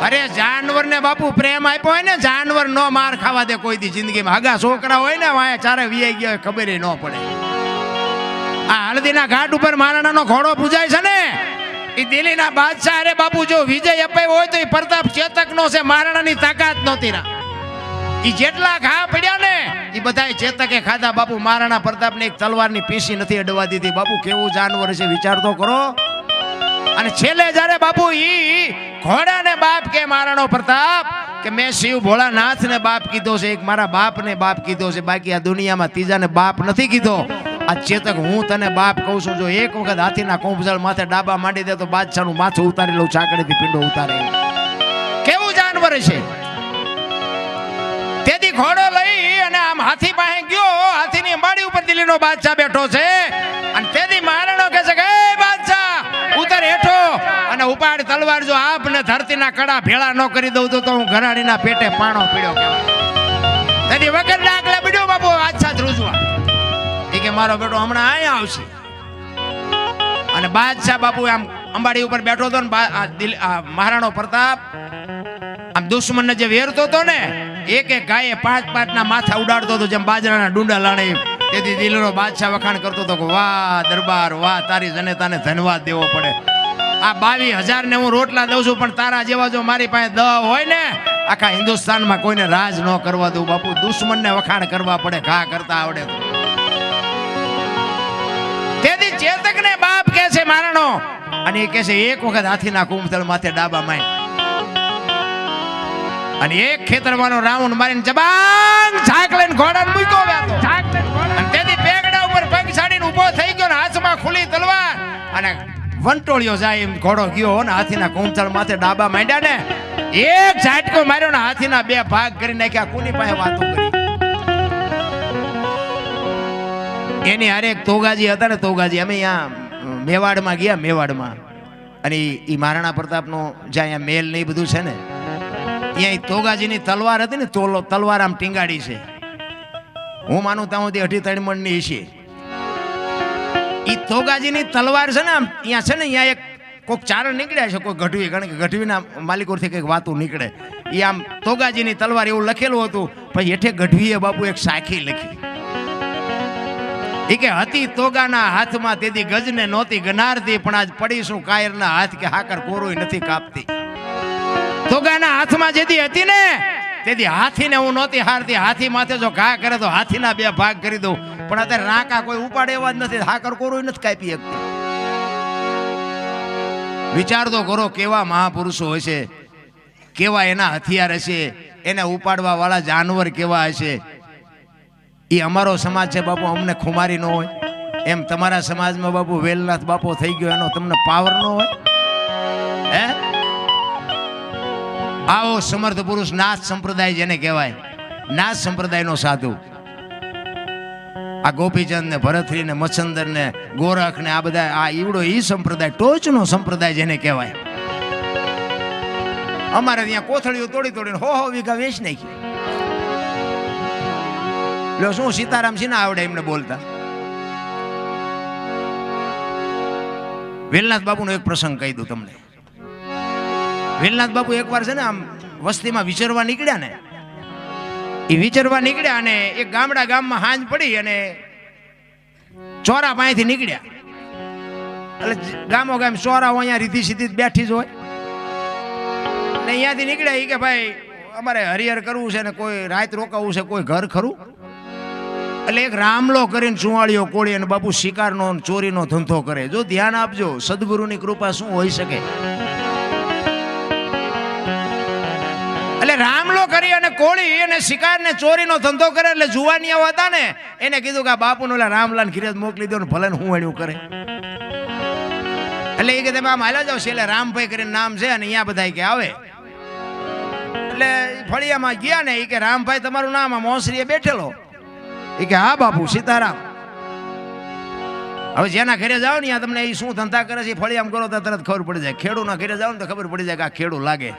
અરે જાનવર ને બાપુ પ્રેમ આપ્યો હોય ને, જાનવર નો માર ખાવા દે કોઈ દી જિંદગીમાં. હગા છોકરા હોય ને વાયા ચારે વીઆઈ ગયા ખબર ન પડે. આ હળદીના ઘાટ ઉપર મહારાણાનો ઘોડો પૂજાય છે ને, એ દિલ્હીના બાદશાહ. અરે બાપુ જો વિજય અપાયો હોય તો એ પ્રતાપ ચેતક નો છે, મહારાણાની તાકાત નહોતી ના. એ જેટલા ઘા પડ્યા ને એ બધા ચેતકે ખાધા બાપુ. મહારાણા પ્રતાપને એક તલવારની પીસી નથી અડવા દીધી. બાપુ કેવું જાનવર છે, વિચાર તો કરો. અને છેલ્લે જ્યારે બાપુ ઈ ઘોડાને બાપ કે મહારાણો પ્રતાપ કે મેં શિવ ભોળાનાથ ને બાપ કીધો છે, એક મારા બાપ ને બાપ કીધો છે, બાકી આ દુનિયામાં ત્રીજાને બાપ નથી કીધો. આ ચેતક હું તને બાપ કહું છું. જો એક વખત હાથીના કોંભજળ માથે ડાબા માંડી દે તો બાદશાહનું માથું ઉતારી લઉં, ચાકડીથી પીંડો ઉતારે. કેવું જાનવર છે. તેથી ઘોડો લઈ અને આમ હાથી પાસે ગયો. હાથીની અંબાડી ઉપર દિલ્હીનો બાદશાહ બેઠો છે. અને તેથી મહારાણો કહે છે કે એ બાદશાહ ઉતર હેઠો અને ઉપાડ તલવાર. જો આપને ધરતીના કડા ભેળા ન કરી દઉં તો હું ઘરાણીના પેટે પાણો પીડ્યો કહેવાય. તેથી વગર ડાકલા પીડ્યો બાપુ બાદશાહ ધ્રુજવા. એ કે મારો બેટો હમણાં અહીંયા આવશે. અને બાદશાહ બાપુ આમ અંબાડી ઉપર બેઠો હતો ને, મહારાણો પ્રતાપ આમ દુશ્મનને જે વેરતો હતો ને, એક એક ગાયે 5-5 ના માથા ઉડાડતો હતો જેમ બાજરાના ડુંડા લાણે. તેથી દિલ્હીનો બાદશાહ વખાણ કરતો હતો કે વાહ દરબાર વાહ, તારી જનતાને ધન્યવાદ દેવો પડે. આ 22,000 ને હું રોટલા દઉં છું, પણ તારા જેવા જો મારી પાસે 10 હોય ને, આખા હિન્દુસ્તાનમાં કોઈને રાજ ન કરવા દઉં. બાપુ દુશ્મનને વખાણ કરવા પડે, ઘા કરતા આવડે તો. તેથી ચેતકને બાપ કે છે મહારાણો. અને એ કે છે એક વખત હાથીના કુંભતળ માથે ડાબા માંડ અને એક ખેતરમાંનો રાઉન્ડ મારીને જબાંગ ઝાક લઈને ઘોડાને મૂક્યો વ્યાતો. અને તેથી પેગડા ઉપર પગ છાડીને ઊભો થઈ ગયો ને હાથમાં ખુલ્લી તલવાર અને વંટોળિયો જાય એમ ઘોડો ગયો ને હાથીના કુંભતળ માથે ડાબા માંડ્યા ને એક ઝાટકો માર્યો ને હાથીના 2 ભાગ કરી નાખ્યા. કોની પાસે વાતો કરી? એની હારે એક તોગાજી હતા ને, તોગાજી. અમે અહીંયા મેવાડમાં ગયા, મેવાડમાં. અને એ મહારાણા પ્રતાપનો જ્યાં અહીંયા મેલ ને એ બધું છે ને, અહીંયા તોગાજીની તલવાર હતી ને, તલવાર આમ ટીંગાડી છે. હું માનું ત્યાં સુધી 2.5 મણની છે. એ તોગાજીની તલવાર છે ને, આમ અહીંયા છે ને, અહીંયા એક કોઈક ચારણ નીકળ્યા છે, કોઈ ગઢવી. કારણ કે ગઢવીના માલિકોથી કંઈક વાતું નીકળે. એ આમ તોગાજીની તલવાર એવું લખેલું હતું. પછી હેઠે ગઢવીએ બાપુ એક સાખી લખી. એ કે હતી તોગાના હાથમાં તેથી ગજને નહોતી ગનારતી, પણ આજ પડીશું કાયરના હાથ કે હાકર કોરોય નથી કાપતી. તોગાના હાથમાં જેથી હતી ને તેથી હાથીને હું નહોતી હારતી. હાથી માથે જો ઘા કરે તો હાથીના 2 ભાગ કરી દઉં, પણ અત્યારે રાકા કોઈ ઉપાડે એવા જ નથી, હાકર કોરોય નથી કાપી શકતી. વિચાર તો કરો કેવા મહાપુરુષો હશે, કેવા એના હથિયાર હશે, એને ઉપાડવા વાળા જાનવર કેવા હશે. એ અમારો સમાજ છે બાપુ, અમને ખુમારી ન હોય એમ તમારા સમાજમાં બાપુ વેલનાથ બાપો થઈ ગયો એનો તમને પાવર ન હોય? હે, આવો સમર્થ પુરુષ નાથ સંપ્રદાય જેને કહેવાય, નાથ સંપ્રદાયનો સાધુ. આ ગોપીચંદ ને ભરતરી ને મચ્છંદર ને ગોરખ ને આ બધા આ ઈવડો ઈ સંપ્રદાય, ટોચનો સંપ્રદાય જેને કહેવાય. અમારે ત્યાં કોથળીઓ તોડી તોડીને 100 વીઘા વેચ નાખી. લો શું સીતારામ છે ને આવડે એમને બોલતા. વેલનાથ બાપુનો એક પ્રસંગ કહી દઉં તમને. વેલનાથ બાપુ એકવાર છે ને આમ વસ્તીમાં વિચરવા નીકળ્યા ને, એ વિચરવા નીકળ્યા અને એક ગામમાં હાંજ પડી અને ચોરા પાસેથી નીકળ્યા. એટલે ગામો ગામ ચોરાઓ અહીંયા રીધી સીધી બેઠી જ હોય ને. અહીંયાથી નીકળ્યા એ કે ભાઈ અમારે હરિહર કરવું છે ને કોઈ રાત રોકાવું છે, કોઈ ઘર ખરું? એટલે એક રામલો કરીને ચુવાળીઓ કોળી અને બાપુ શિકારનો ચોરીનો ધંધો કરે. જો ધ્યાન આપજો, સદગુરુની કૃપા શું હોઈ શકે. એટલે રામલો કરી અને કોળી અને શિકાર ને ચોરીનો ધંધો કરે. એટલે જુવાનિયાઓ હતા ને એને કીધું કે આ બાપુને ઓલા રામલાલ ઘીરે મોકલી દો ને ભલે હું એનું કરે. એટલે એ કે તમે આમ હાલ્યા જાવ છે. એટલે રામભાઈ કરીને નામ છે અને અહીંયા બધા કે આવે. એટલે ફળિયામાં ગયા ને એ કે રામભાઈ તમારું નામ આ મોસરીએ બેઠેલો. એ કે હા બાપુ સીતારામ. હવે જેના ઘરે જાઓ ને તમને એ શું ધંધા કરે છે ફળિયામ કરો તો તરત ખબર પડી જાય. ખેડૂના ઘરે જાઓ ને તો ખબર પડી જાય કે આ ખેડૂ લાગે.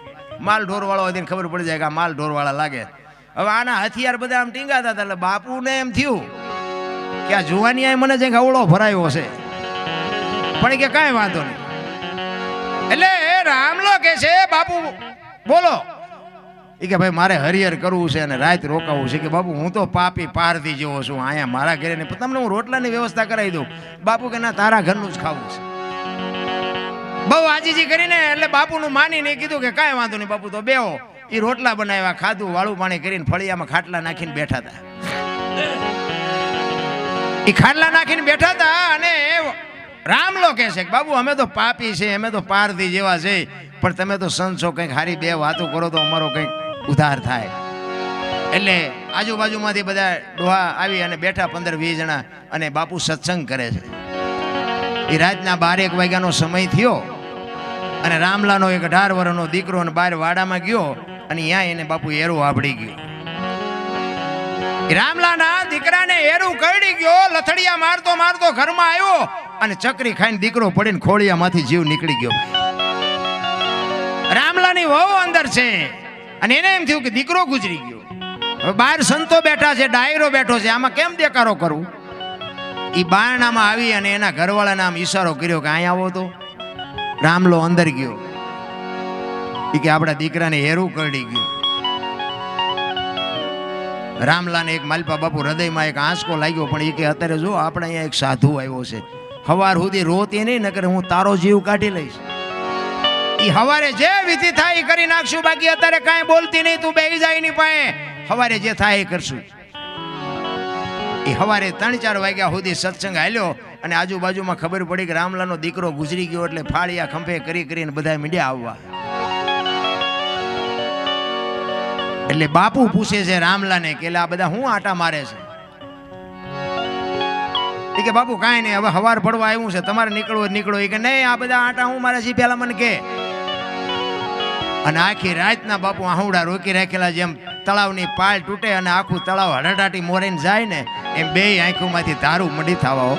માલ ઢોર વાળો હોય ખબર પડી જાય કે આ માલ ઢોર વાળા લાગે. હવે આના હથિયાર બધા આમ ટીંગાતા હતા. એટલે બાપુને એમ થયું કે આ જુવાની મને જે અવળો ભરાયો હશે, પણ કે કાંઈ વાંધો નહીં. એટલે રામલો કે છે બાપુ બોલો. એ કે ભાઈ મારે હરિહર કરવું છે અને રાત રોકાવું છે. કે બાપુ હું તો પાપી પારધી જેવો છું, અહીંયા મારા ઘરે ને તમને હું રોટલાની વ્યવસ્થા કરાવી દઉં. બાપુ કે ના, તારા ઘરનું જ ખાવું છે. બહુ આજીજી કરીને એટલે બાપુનું માનીને કીધું કે કાંઈ વાંધો નહીં બાપુ, તો બેહો. એ રોટલા બનાવ્યા, ખાધું, વાળું પાણી કરીને ફળિયામાં ખાટલા નાખીને બેઠા હતા. એ ખાટલા નાખીને બેઠા હતા અને રામલો કહે છે કે બાબુ અમે તો પાપી છે, અમે તો પારધી જેવા છે, પણ તમે તો સંત છો, કંઈક હારી બે વાતો કરો તો અમારો કંઈક ઉદ્ધાર થાય. એટલે આજુબાજુમાંથી બધા ડોહા આવી અને બેઠા 15-20 જણા અને બાપુ સત્સંગ કરે છે. એ રાતના 12-1 વાગ્યાનો સમય થયો અને રામલાનો એક 18 વર્ષનો દીકરો અને બહાર વાડામાં ગયો અને ત્યાં એને બાપુ એરું આપડી ગયો. રામલાના દીકરાને એરું કરડી ગયો, લથડિયા મારતો મારતો ઘરમાં આવ્યો અને ચકરી ખાઈને દીકરો પડીને ખોળિયામાંથી જીવ નીકળી ગયો. રામલાની વહુ અંદર છે અને એને એમ થયું કે દીકરો ગુજરી ગયો. હવે બહાર સંતો બેઠા છે, ડાયરો બેઠો છે, આમાં કેમ દેકારો કરવું? એ બારણામાં આવી અને એના ઘરવાળાને આમ ઈશારો કર્યો કે અહીંયા આવો. તો રામલો અંદર ગયો. એ કે આપણા દીકરાને હેરું કરડી ગયું. રામલાને એક માલપા બાપુ હૃદયમાં એક આંસકો લાગ્યો, પણ એ કે અત્યારે જો આપણે અહીંયા એક સાધુ આવ્યો છે, હવાર સુધી રોતી નહીં, નકર હું તારો જીવ કાઢી લઈશ. એ હવારે જે વિધિ થાય એ કરી નાખશું, બાકી અત્યારે કાંઈ બોલતી નહીં, તું બેહી જાય ની પાસે, હવારે જે થાય એ કરશું. એ હવારે 3-4 વાગ્યા સુધી સત્સંગ હાલ્યો અને આજુબાજુમાં ખબર પડી કે રામલાનો દીકરો ગુજરી ગયો. એટલે ફાળિયા ખંભે કરીને બધા મીડિયા આવવા. એટલે બાપુ પૂછે છે રામલાને કે આ બધા હું આટા મારે છે? કે બાપુ કાંઈ નહીં, હવે હવાર પડવા આવ્યું છે, તમારે નીકળવો નીકળો. એ કે નહીં, આ બધા આટા હું મારે છે પેલા મને કે. અને આખી રાતના બાપુ આહુડા રોકી રાખેલા, જેમ તળાવની પાળ તૂટે અને આખું તળાવ હડડાટી મોરીને જાય ને એમ બે આંખોમાંથી ધારું મડી થવા.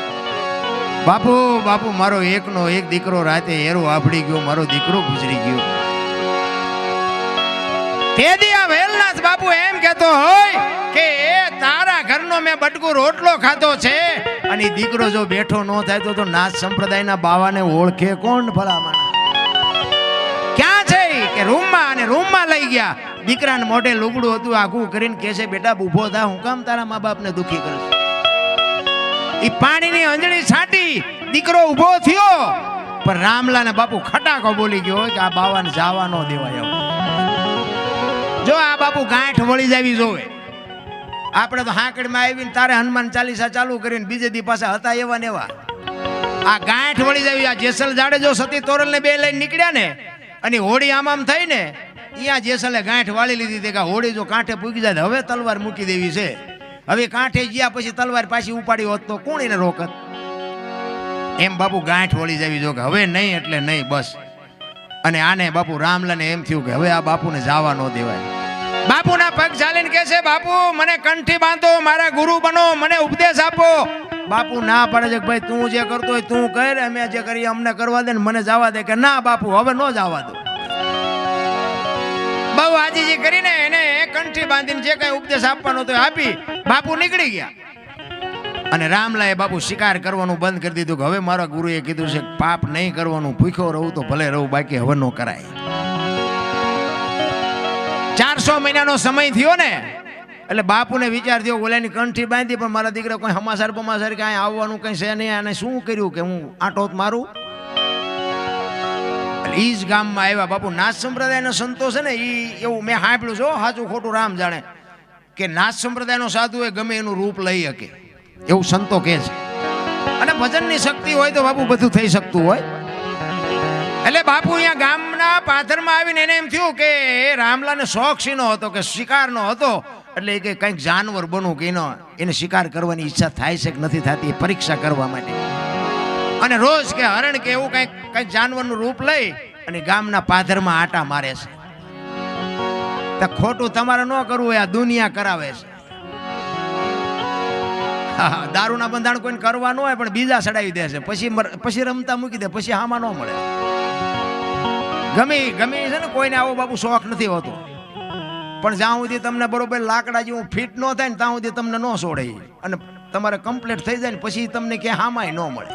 બાપુ બાપુ મારો એકનો એક દીકરો રાતે હેરો આપડી ગયો, મારો દીકરો ગુજરી ગયો. તેદિયા વેલનાથ બાપુ એમ કહેતો હોય કે તારા ઘરનો મેં બટકું રોટલો ખાધો છે અને દીકરો જો બેઠો ન થાય તો નાથ સંપ્રદાયના બાવાને ઓળખે કોણ ભલામણ? ક્યાં છે કે રૂમમાં? અને રૂમમાં લઈ ગયા. દીકરાને મોઢે લુગડું હતું, આખું કરીને કહે છે બેટા ઊભો થા, હું કામ તારા મા બાપને દુખી કરું? એ પાણીની અંજળી છાંટી દીકરો ઊભો થયો, પણ રામલાને બાપુ ખટાકો બોલી ગયો હોય કે આ બાવાને જવા ન દેવાય. જો આ બાપુ ગાંઠ વળી જાવી જોવે. આપણે તો હાંકડીમાં આવીને તારે હનુમાન ચાલીસા ચાલુ કરીને બીજે દી પાછા હતા એવા ને એવા. આ ગાંઠ વળી જાવી. આ જેસલ જાડેજો સતી તોરલ ને 2 લઈને નીકળ્યા ને અને હોળી આમ થઈ ને, અહીંયા જેસલે ગાંઠ વાળી લીધી હતી કે હોળી જો કાંઠે પૂગી જાય હવે તલવાર મૂકી દેવી છે. હવે કાંઠે ગયા પછી તલવાર પાછી ઉપાડી હોત તો કોણ એને રોકત? એમ બાપુ ગાંઠ વળી જાવી જો કે હવે નહીં એટલે નહીં બસ. અને આને બાપુ રામલાને એમ થયું કે હવે આ બાપુને જવા ન દેવાય. બાપુના પગ ચાલીને કહે છે બાપુ મને કંઠી બાંધો, મારા ગુરુ બનો, મને ઉપદેશ આપો. બાપુ ના પાડે છે કે ભાઈ તું જે કરતો હોય તું કર, અમે જે કરીએ અમને કરવા દે ને મને જવા દે. કે ના બાપુ હવે ન જવા દો. બહુ આજીજી કરીને એને કંઠી બાંધીને જે કઈ ઉપદેશ આપવાનો હતો આપી બાપુ નીકળી ગયા. અને રામલાએ બાપુ શિકાર કરવાનું બંધ કરી દીધું કે હવે મારા ગુરુએ કીધું છે પાપ નહીં કરવાનું, ભૂખ્યો રહું તો ભલે રહું, બાકી હવે ન કરાય. 400 મહિનાનો સમય થયો ને એટલે બાપુને વિચાર થયો ઓલાની કંઠી બાંધી, પણ મારા દીકરા કોઈ હમાસાર પમાસાર કે અહીંયા આવવાનું કઈ છે નહીં, અને શું કર્યું કે હું આંટો મારું? ઈ જ ગામમાં આવ્યા બાપુ. નાથ સંપ્રદાયના સંતો છે ને ઈ એવું મેં સાંભળ્યું છે, સાચું ખોટું રામ જાણે, કે નાથ સંપ્રદાયનો સાધુ એ ગમે એનું રૂપ લઈ શકે એવું સંતો કહે છે. અને ભજનની શક્તિ હોય તો બાપુ બધું થઈ શકતું હોય. એટલે બાપુ અહીંયા ગામના પાથરમાં આવીને એને એમ થયું કે રામલાને શોખ શીનો હતો કે શિકારનો હતો. એટલે કે કંઈક જાનવર બનવું કે એને શિકાર કરવાની ઈચ્છા થાય છે કે નથી થતી એ પરીક્ષા કરવા માટે. અને રોજ કે હરણ કે એવું કંઈક જાનવરનું રૂપ લઈ અને ગામના પાથરમાં આટા મારે છે. તો ખોટું તમારે ન કરવું હોય, આ દુનિયા કરાવે છે. દારૂના બંધાણ કોઈને કરવા ન હોય પણ બીજા ચડાવી દે છે, પછી રમતા મૂકી દે, પછી હામાં ન મળે. ગમે છે ને કોઈને આવો બાપુ શોખ નથી હોતો, પણ જ્યાં સુધી તમને બરોબર લાકડા જેવું ફિટ ન થાય ને ત્યાં સુધી તમને ન છોડે, અને તમારે કમ્પ્લીટ થઈ જાય ને પછી તમને ક્યાંય હામાય ન મળે.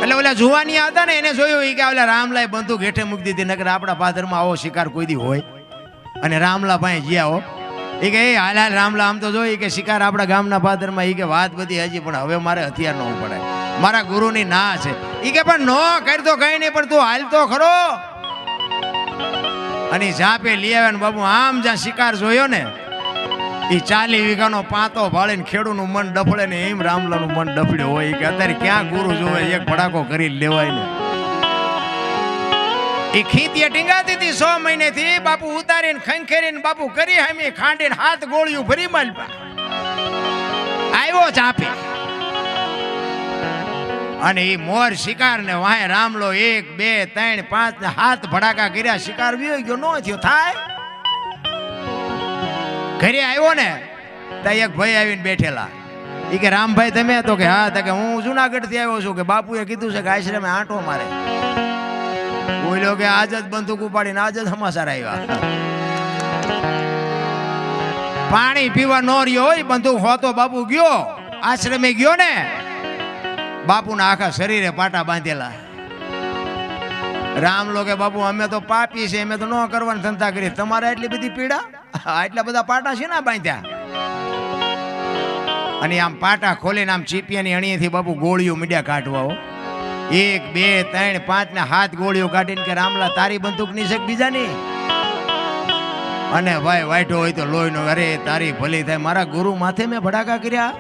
એટલે ઓલા જુવાનિયા હતા ને એને જોયું કે ઓલા રામલાએ બંદૂક હેઠે મૂકી દીધી, નકર આપણા પાદરમાં આવો શિકાર કોઈ દી હોય. અને રામલા પાસે જ્યાં હો એ કે એ હાલ રામલા આમ તો જોઈ કે શિકાર આપણા ગામના પાદરમાં, એ કે વાત બધી હજી પણ હવે મારે હથિયાર ન પડે, મારા ગુરુની ના છે. એ કે પણ નો કરતો કઈ નહીં, પણ તું હાલ તો ખરો. અને ઝાપે લઈ આવ્યા ને બાબુ આમ જ્યાં શિકાર જોયો ને એ 40 વીઘાનો પાંતો ભાળીને ખેડૂનું મન ડફળે ને એમ રામલાનું મન ડફડ્યું હોય કે અત્યારે ક્યાં ગુરુ જોવે, એક ભડાકો કરી લેવાય ને. એ ખીતીએ ટીંગાતી હતી 100 મહિનેથી, બાપુ ઉતારીને ખંખેરીને બાપુ કરી હમી ખાંડીને 7 ગોળીઓ ભરી માલપા આવ્યો ચાપી. અને એ મોર શિકાર ને વાહે રામલો 1 2 3 5 ને 7 ભડાકા કર્યા, શિકાર વિયો ગયો, નો થયો થાય. ઘરે આવ્યો ને ત્યાં એક ભાઈ આવીને બેઠેલા. એ કે રામભાઈ તમે? તો કે હા. તો કે હું જુનાગઢ થી આવ્યો છું, કે બાપુએ કીધું છે કે આશ્રમે આંટો મારે. બોલ્યો કે આજ જ બંદૂક ઉપાડીને આજ જ સમાચાર આવ્યા. પાણી પીવા નો રહ્યો હોય, બંદૂક હોતો બાપુ ગયો આશ્રમે ગયો ને, બાપુના આખા શરીરે પાટા બાંધેલા. રામલો કે બાપુ અમે તો પાપી છે, અમે તો ન કરવાની ધંધા કરી, તમારે એટલી બધી પીડા, આટલા બધા પાટા છે ને બાંધ્યા. અને આમ પાટા ખોલીને આમ ચીપિયાની અણીએથી બાપુ ગોળીઓ મીડિયા કાઢવા. 1 2 3 5 ને 7 ગોળીઓ કાઢીને કે રામલા તારી બંદૂક ની છે બીજાની? અને ભાઈ વાઈટો હોય તો લોહીનો, અરે તારી ભલી થાય, મારા ગુરુ માથે મેં ભડાકા કર્યા.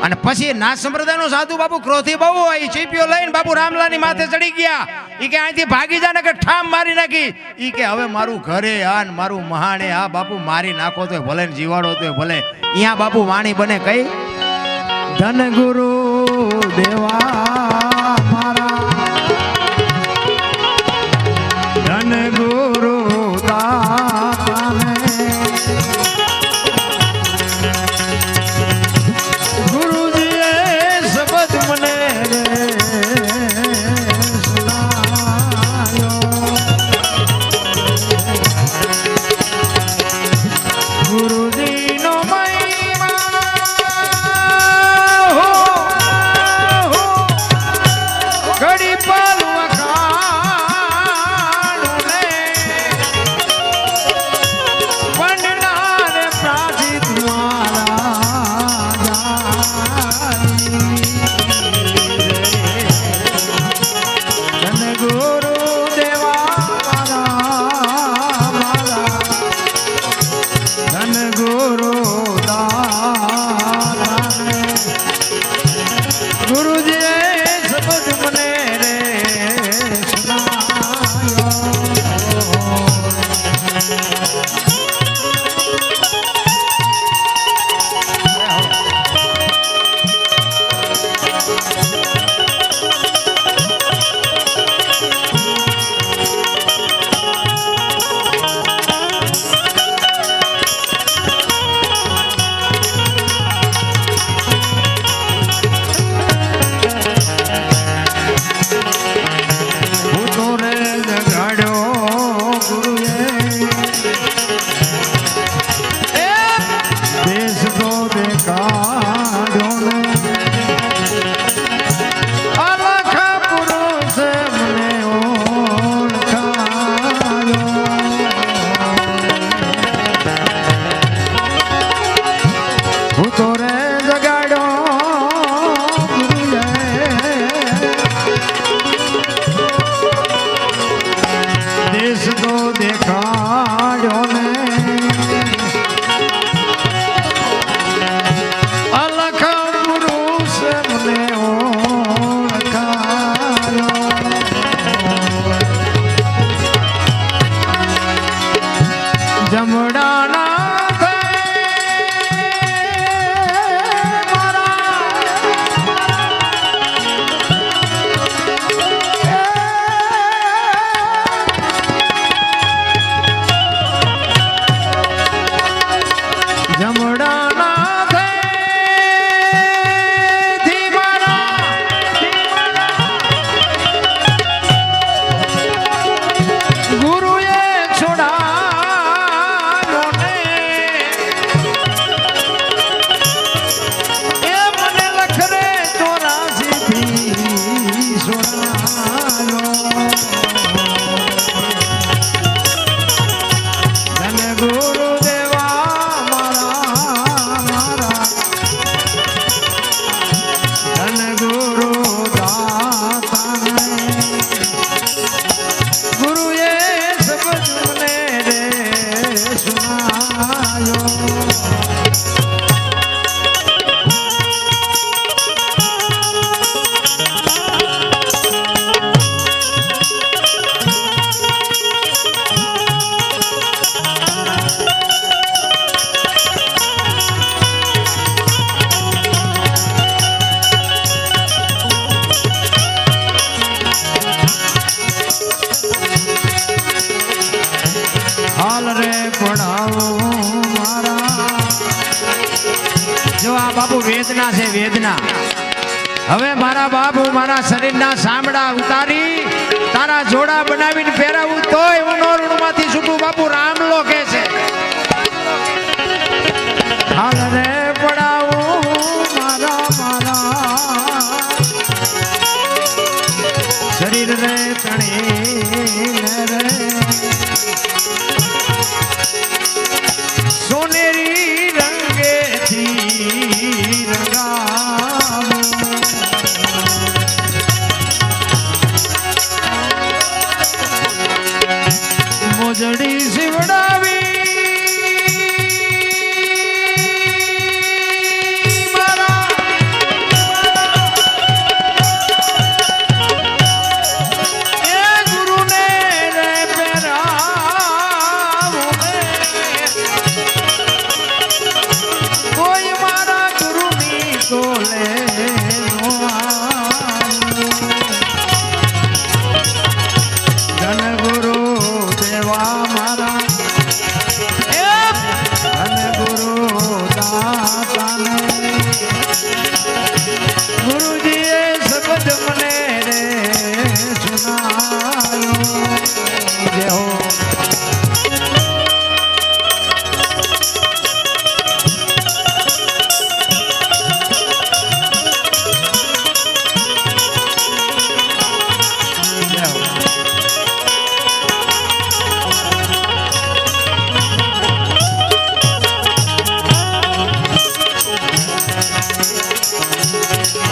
અને પછી નાથ સંપ્રદાયનો સાધુ બાપુ ક્રોધી બહુ હોય, ચીપીઓ લઈને બાપુ રામલાની માથે ચડી ગયા. ઈ કે અહીંથી ભાગી જા ને કે ઠામ મારી નાખી. ઈ કે હવે મારું ઘરે આ ને મારું મહાણે આ બાપુ મારી નાખો તો ભલે ને જીવાડો તો ભલે. અહીંયા બાપુ વાણી બને કઈ ધન ગુરુ દેવા મારા, ધન ગુરુ હાલ રે પડાવો મારા જો આ બાપુ વેદના છે વેદના હવે મારા બાપુ મારા શરીરના સાંભળા ઉતારી તારા જોડા બનાવીને પહેરાવું તોય હું ઋણમાંથી છૂટું બાપુ રામલો કે છે હાલ રે પડાવો મારા મારા શરીર રે તણે રે સોનેરી રંગેથી રંગાવો મોજડી શિવડાવી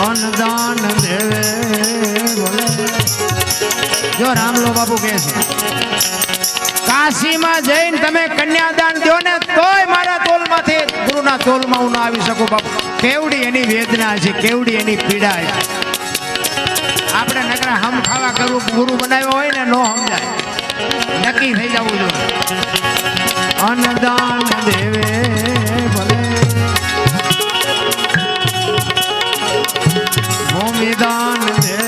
અન્નદાન દેવે જો રામલો બાપુ કહે છે કાશીમાં જઈને તમે કન્યાદાન દો ને તોય મારા તોલમાંથી ગુરુના તોલમાં હું ના આવી શકું બાપુ કેવડી એની વેદના છે કેવડી એની પીડા છે આપણે નકરા હમ ખાવા કરવું ગુરુ બનાવ્યો હોય ને નો સમજાય નક્કી થઈ જવું જોઈએ અન્નદાન દેવે ભલે ભૂમિદાન દે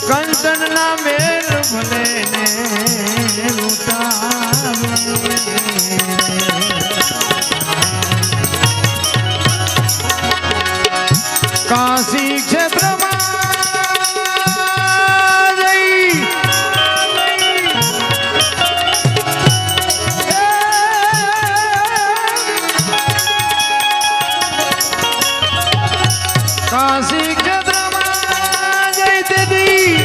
કંચન ના મેર ભલે ને કાશી ક્ષેત્રમાં કાશી ક્ષેત્રમાં જઈ દીદી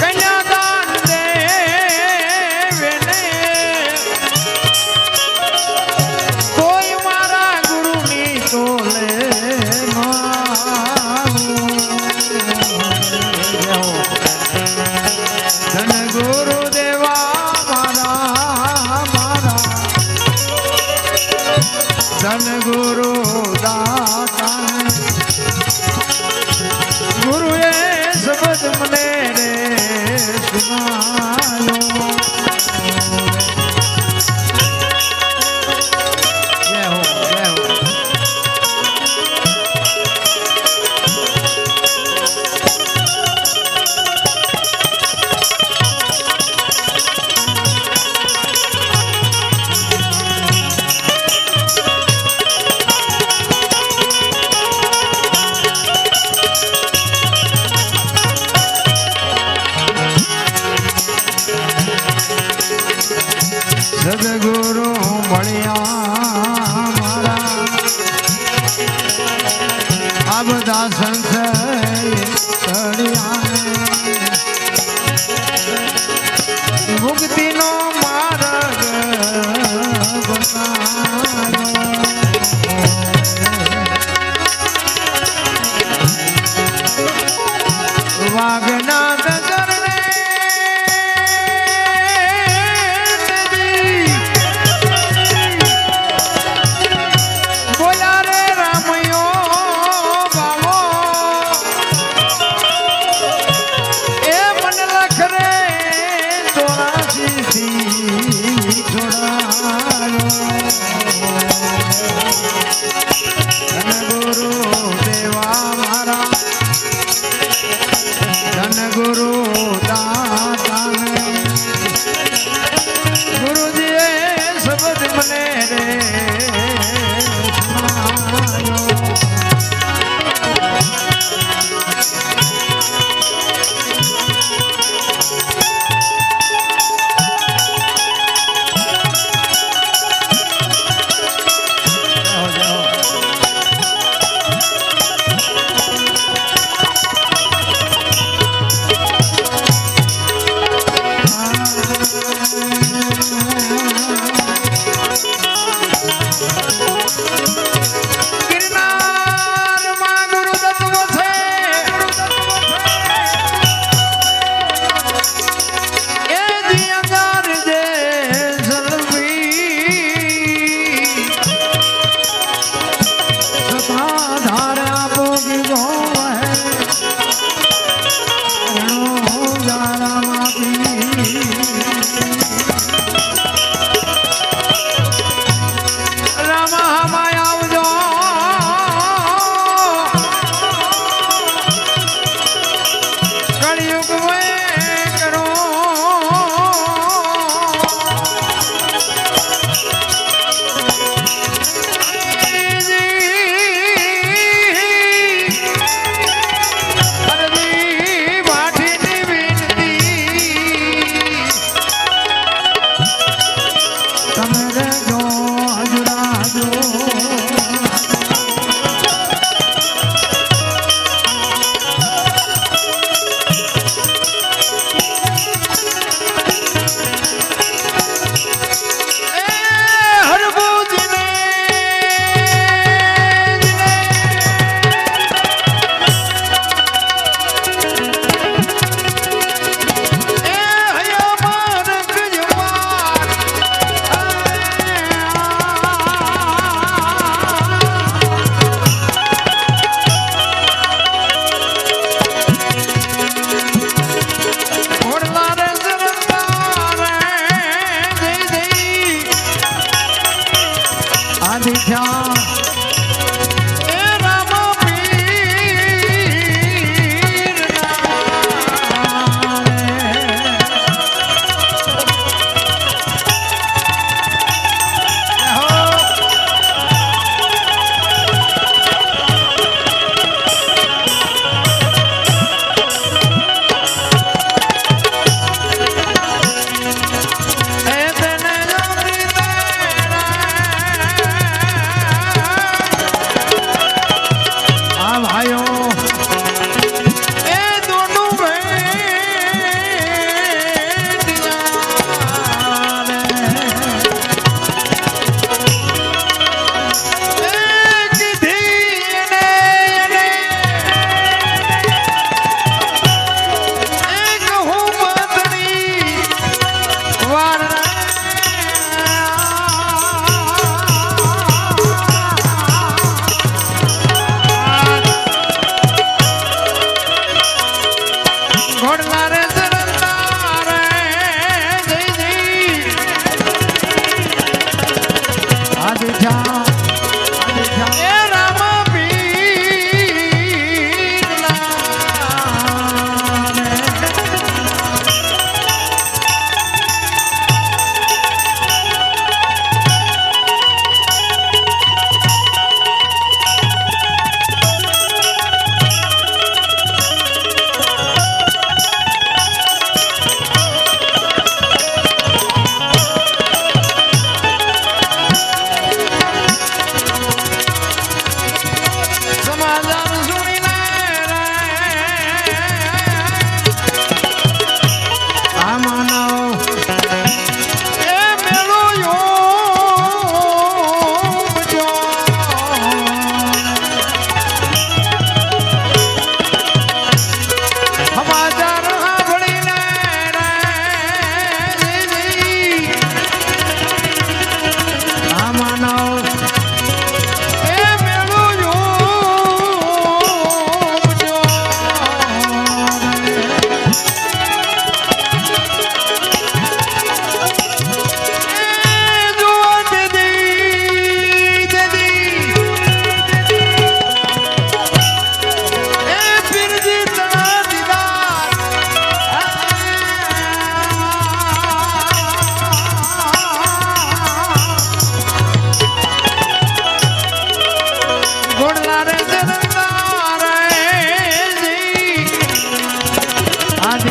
કન્યાદાન દેવેને કોઈ મારા ગુરુની તોલે ધન ગુરુ દેવા મારા મારા ધન ગુરુ ગુરુએ શબ્દ મને રે સુનાયો જય હો જય હો સદગુરુ મળ્યા મારા આ બધા સંશય મુક્તિનો માર્ગ બતાવ્યો વાગના see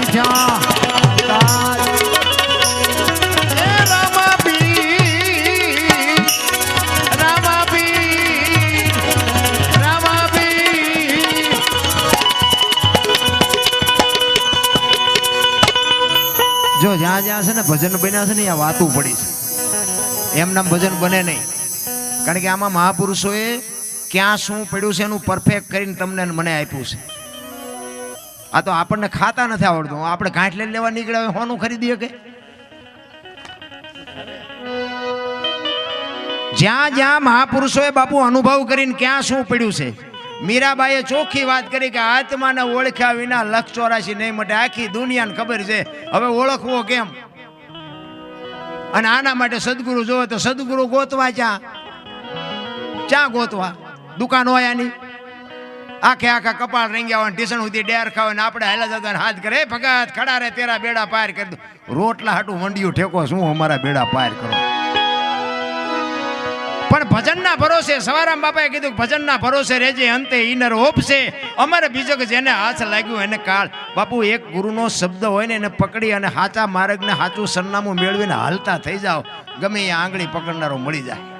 જો જ્યાં જ્યાં છે ને ભજન બન્યા છે ને ત્યાં વાતું પડી છે. એમ નામ ભજન બને નહીં. કારણ કે આમાં મહાપુરુષોએ ક્યાં શું પડ્યું છે એનું પરફેક્ટ કરીને તમને મને આપ્યું છે. આ તો આપણને ખાતા નથી આવડતું. આપણે ગાંઠ લઈ લેવા નીકળ્યા હોય હોનું ખરીદીએ કે જ્યાં જ્યાં મહાપુરુષોએ બાપુ અનુભવ કરીને ક્યાં શું પડ્યું છે. મીરાબાઈએ ચોખ્ખી વાત કરી કે આત્માને ઓળખ્યા વિના 184 નહીં મટે. આખી દુનિયાને ખબર છે, હવે ઓળખવો કેમ. અને આના માટે સદગુરુ જોવે તો સદગુરુ ગોતવા ક્યાં ગોતવા? દુકાન હોય આની આખે આખા કપાળ રેંગ્યા હોય, ટીસણ સુધી ડેર ખાવે ને આપણે હાલા જતા હાથ કરે ભગત ખડા રે તેરા બેડા પાર કરી દો. રોટલા હાટું મંડિયું ઠેકો શું અમારા બેડા પાર કરો. પણ ભજનના ભરોસે સવારામ બાપાએ કીધું ભજનના ભરોસે રહેજે, અંતે ઈનર ઓપશે અમારે બીજો કે જેને હાથ લાગ્યું એને કાળ. બાપુ એક ગુરુનો શબ્દ હોય ને એને પકડી અને સાચા માર્ગને સાચું સરનામું મેળવીને હાલતા થઈ જાઓ, ગમે એ આંગળી પકડનારો મળી જાય.